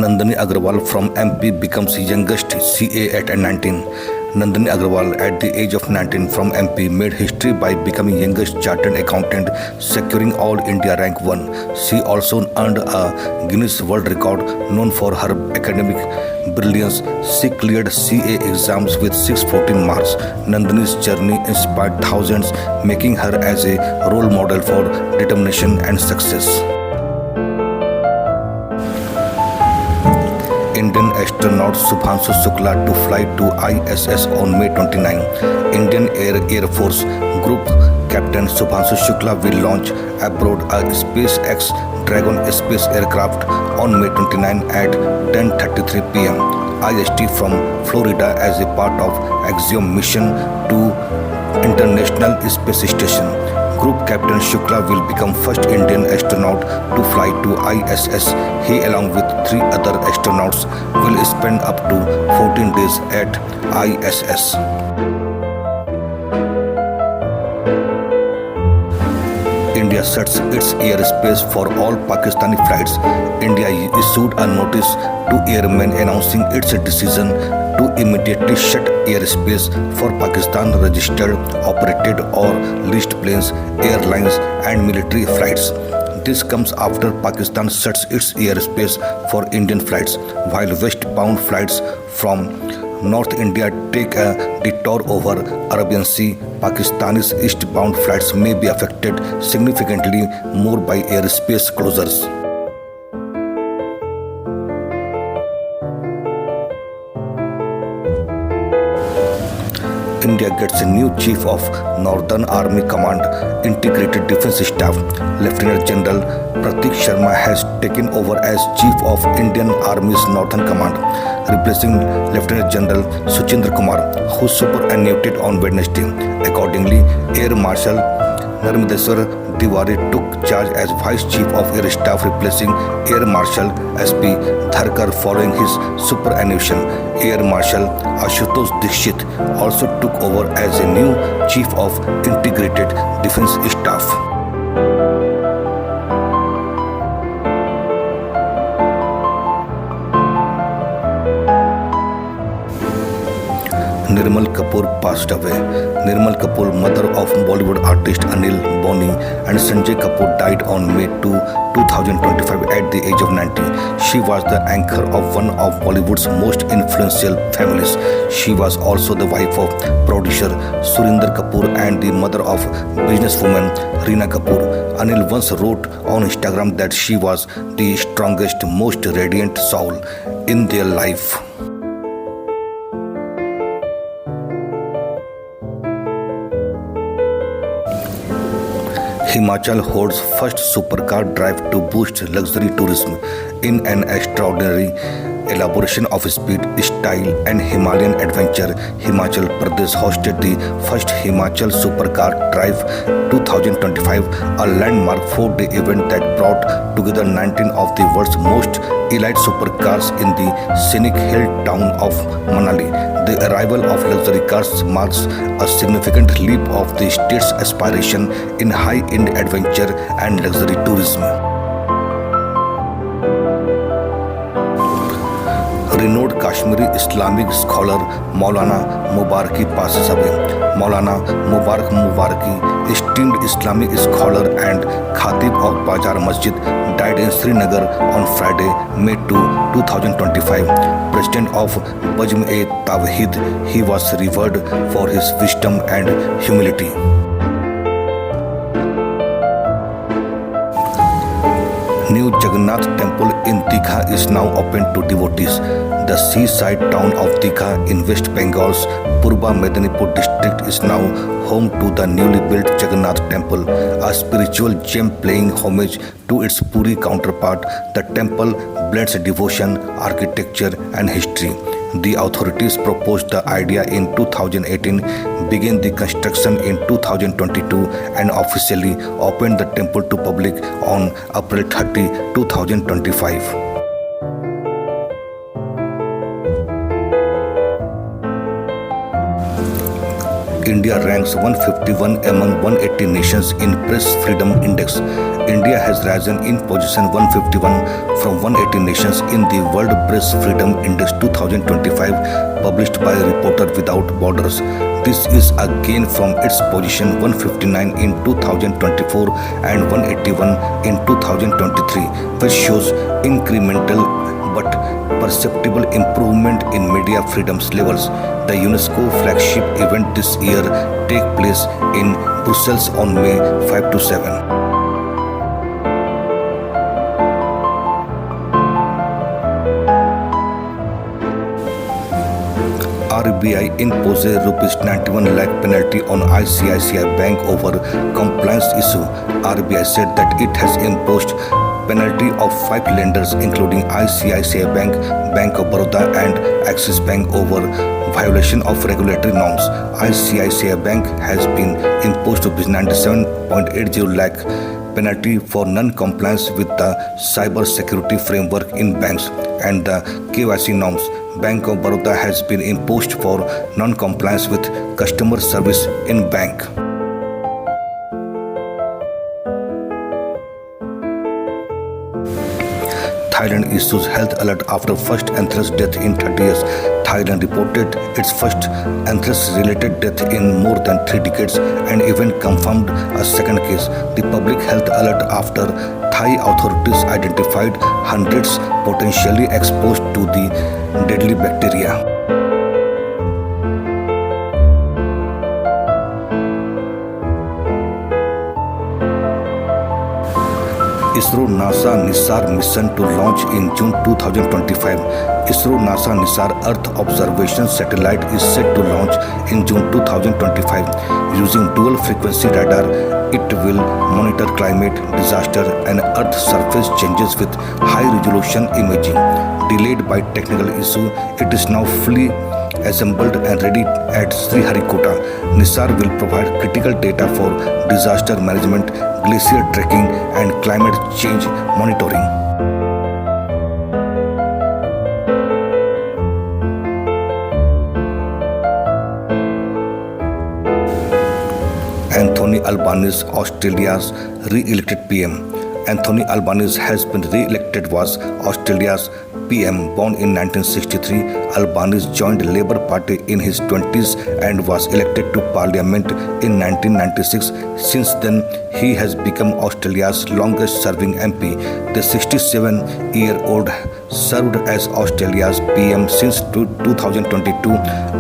Nandini Agrawal from MP becomes youngest CA at 19. Nandini Agrawal at the age of 19 from MP made history by becoming youngest chartered accountant, securing All India rank 1. She also earned a Guinness World Record known for her academic brilliance. She cleared CA exams with 614 marks. Nandini's journey inspired thousands, making her as a role model for determination and success. Indian astronaut Shubhanshu Shukla to fly to ISS on May 29. Indian Air Force Group Captain Shubhanshu Shukla will launch aboard a SpaceX Dragon space aircraft on May 29 at 10:33 p.m. IST from Florida as a part of Axiom mission to International Space Station. Group Captain Shukla will become first Indian astronaut to fly to ISS. He, along with 3 other astronauts, will spend up to 14 days at ISS. India shuts its airspace for all Pakistani flights. India issued a notice to airmen announcing its decision to immediately shut airspace for Pakistan registered, operated or leased planes, airlines and military flights. This comes after Pakistan shuts its airspace for Indian flights, while westbound flights from North India take a detour over Arabian Sea. Pakistani's eastbound flights may be affected significantly more by airspace closures. India gets a new Chief of Northern Army Command Integrated Defence Staff. Lieutenant General Pratik Sharma has taken over as Chief of Indian Army's Northern Command, replacing Lieutenant General Suchindra Kumar, who superannuated on Wednesday. Accordingly, Air Marshal Narmedeswar Tiwari took charge as Vice Chief of Air Staff, replacing Air Marshal S.P. Dharkar following his superannuation. Air Marshal Ashutosh Dikshit also took over as a new Chief of Integrated Defence Staff. Nirmal Kapoor passed away. Nirmal Kapoor, mother of Bollywood artist Anil Boni and Sanjay Kapoor, died on May 2, 2025 at the age of 90. She was the anchor of one of Bollywood's most influential families. She was also the wife of producer Surinder Kapoor and the mother of businesswoman Reena Kapoor. Anil once wrote on Instagram that she was the strongest, most radiant soul in their life. Himachal holds first supercar drive to boost luxury tourism. In an extraordinary elaboration of speed, style and Himalayan adventure, Himachal Pradesh hosted the first Himachal Supercar Drive 2025, a landmark 4-day event that brought together 19 of the world's most elite supercars in the scenic hill town of Manali. The arrival of luxury cars marks a significant leap of the state's aspiration in high-end adventure and luxury tourism. Renowned Kashmiri Islamic scholar Maulana Mubaraki passes away. Maulana Mubaraki, esteemed Islamic scholar and Khatib of Bajar Masjid, died in Srinagar on Friday, May 2, 2025. President of Bajm-e-Tawheed, he was revered for his wisdom and humility. New Jagannath Temple in Digha is now open to devotees. The seaside town of Digha in West Bengal's Purba Medinipur district is now home to the newly built Jagannath Temple, a spiritual gem paying homage to its Puri counterpart. The temple blends devotion, architecture and history. The authorities proposed the idea in 2018, began the construction in 2022 and officially opened the temple to public on April 30, 2025. India ranks 151 among 180 nations in Press Freedom Index. India has risen in position 151 from 180 nations in the World Press Freedom Index 2025, published by Reporters Without Borders. This is a gain from its position 159 in 2024 and 181 in 2023, which shows incremental but perceptible improvement in media freedoms levels. The UNESCO flagship event this year take place in Brussels on May 5 to 7. RBI imposes ₹91 lakh penalty on ICICI Bank over compliance issue. RBI said that it has imposed penalty of 5 lenders including ICICI Bank, Bank of Baroda and Axis Bank over violation of regulatory norms. ICICI Bank has been imposed ₹97.80 lakh penalty for non-compliance with the cyber security framework in banks and the KYC norms. Bank of Baroda has been imposed for non-compliance with customer service in bank. Thailand issues health alert after first anthrax death in 30 years. Thailand reported its first anthrax-related death in more than 3 decades and even confirmed a second case. The public health alert after Thai authorities identified hundreds potentially exposed to the deadly bacteria. ISRO NASA NISAR mission to launch in June 2025. ISRO NASA NISAR Earth Observation Satellite is set to launch in June 2025. Using dual frequency radar, it will monitor climate, disaster and Earth surface changes with high resolution imaging. Delayed by technical issue, it is now fully assembled and ready at Sriharikota. NISAR will provide critical data for disaster management, glacier tracking and climate change monitoring. Anthony Albanese, Australia's re-elected PM. Anthony Albanese has been re-elected as Australia's PM. Born in 1963, Albanese joined the Labour Party in his 20s and was elected to Parliament in 1996. Since then, he has become Australia's longest-serving MP. The 67-year-old served as Australia's PM since 2022.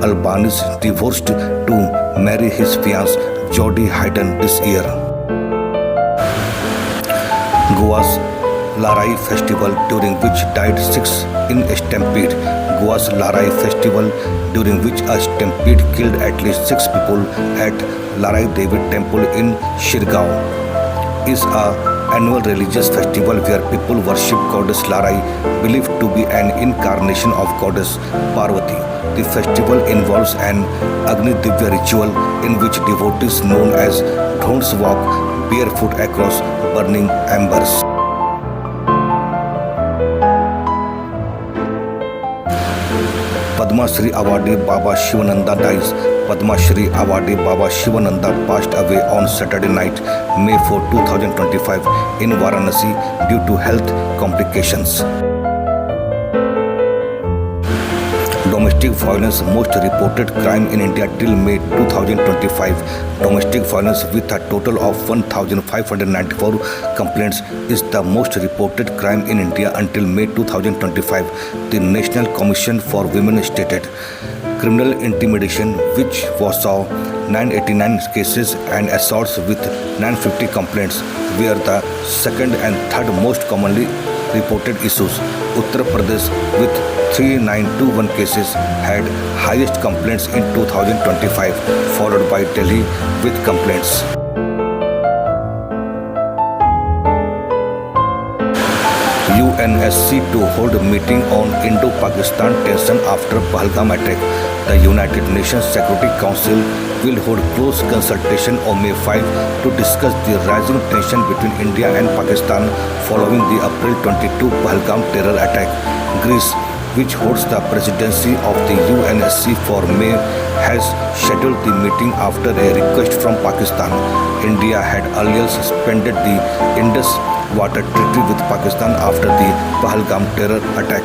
Albanese divorced to marry his fiancée Jodie Hayden this year. Goa's Larai Festival, during which died 6 in a stampede. Goa's Larai Festival, during which a stampede killed at least 6 people at Larai Devi Temple in Shirgaon, is an annual religious festival where people worship goddess Larai, believed to be an incarnation of goddess Parvati. The festival involves an Agni Divya ritual in which devotees known as Dhonds walk barefoot across burning embers. Padma Shri awardee Baba Shivananda dies. Padma Shri awardee Baba Shivananda passed away on Saturday night, May 4, 2025 in Varanasi due to health complications. Domestic violence, most reported crime in India till May 2025. Domestic violence with a total of 1,594 complaints is the most reported crime in India until May 2025. The National Commission for Women stated. Criminal intimidation, which saw 989 cases and assaults with 950 complaints, were the second and third most commonly reported issues. Uttar Pradesh with 3921 cases had highest complaints in 2025, followed by Delhi with complaints. UNSC to hold meeting on Indo-Pakistan tension after Pahalgam attack. The United Nations Security Council will hold close consultation on May 5 to discuss the rising tension between India and Pakistan following the April 22 Pahalgam terror attack. Greece, which holds the presidency of the UNSC for May, has scheduled the meeting after a request from Pakistan. India had earlier suspended the Indus Water Treaty with Pakistan after the Pahalgam terror attack.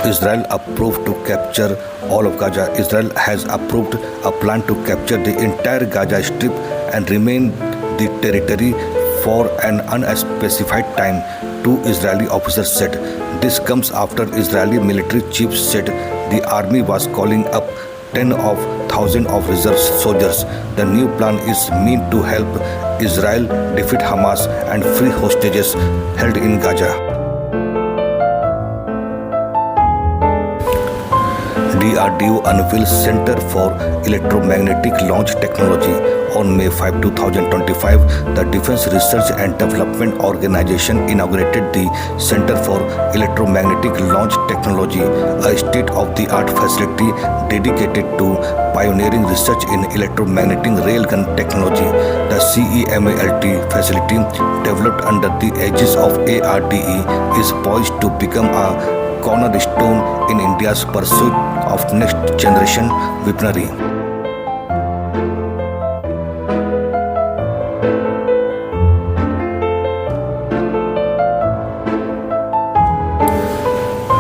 Israel approved to capture all of Gaza. Israel has approved a plan to capture the entire Gaza Strip and remain the territory for an unspecified time, two Israeli officers said. This comes after Israeli military chiefs said the army was calling up 10,000 of reserve soldiers. The new plan is meant to help Israel defeat Hamas and free hostages held in Gaza. DRDO unveils Center for Electromagnetic Launch Technology. On May 5, 2025, the Defense Research and Development Organization inaugurated the Center for Electromagnetic Launch Technology, a state-of-the-art facility dedicated to pioneering research in electromagnetic railgun technology. The CEMALT facility, developed under the aegis of ARDE, is poised to become a cornerstone in India's pursuit of next-generation weaponry.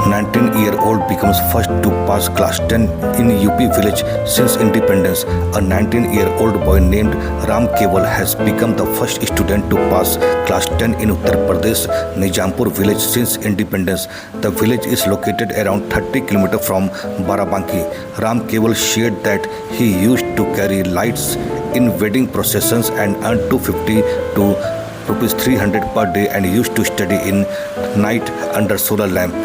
A 19-year-old becomes first to pass class 10 in UP village since independence. A 19-year-old boy named Ram Keval has become the first student to pass class 10 in Uttar Pradesh Nijampur village since independence. The village is located around 30 km from Barabanki. Ram Keval shared that he used to carry lights in wedding processions and earned 250 to rupees 300 per day and used to study in night under solar lamp.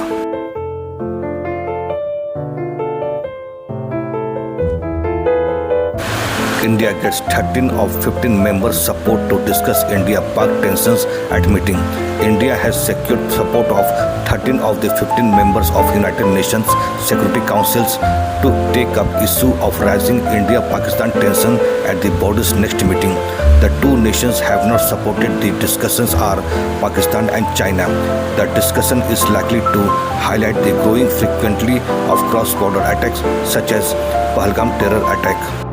India gets 13 of 15 members support to discuss India-Pak tensions at meeting. India has secured support of 13 of the 15 members of United Nations Security Councils to take up issue of rising India-Pakistan tension at the body's next meeting. The two nations have not supported the discussions are Pakistan and China. The discussion is likely to highlight the growing frequency of cross-border attacks such as Pahalgam terror attack.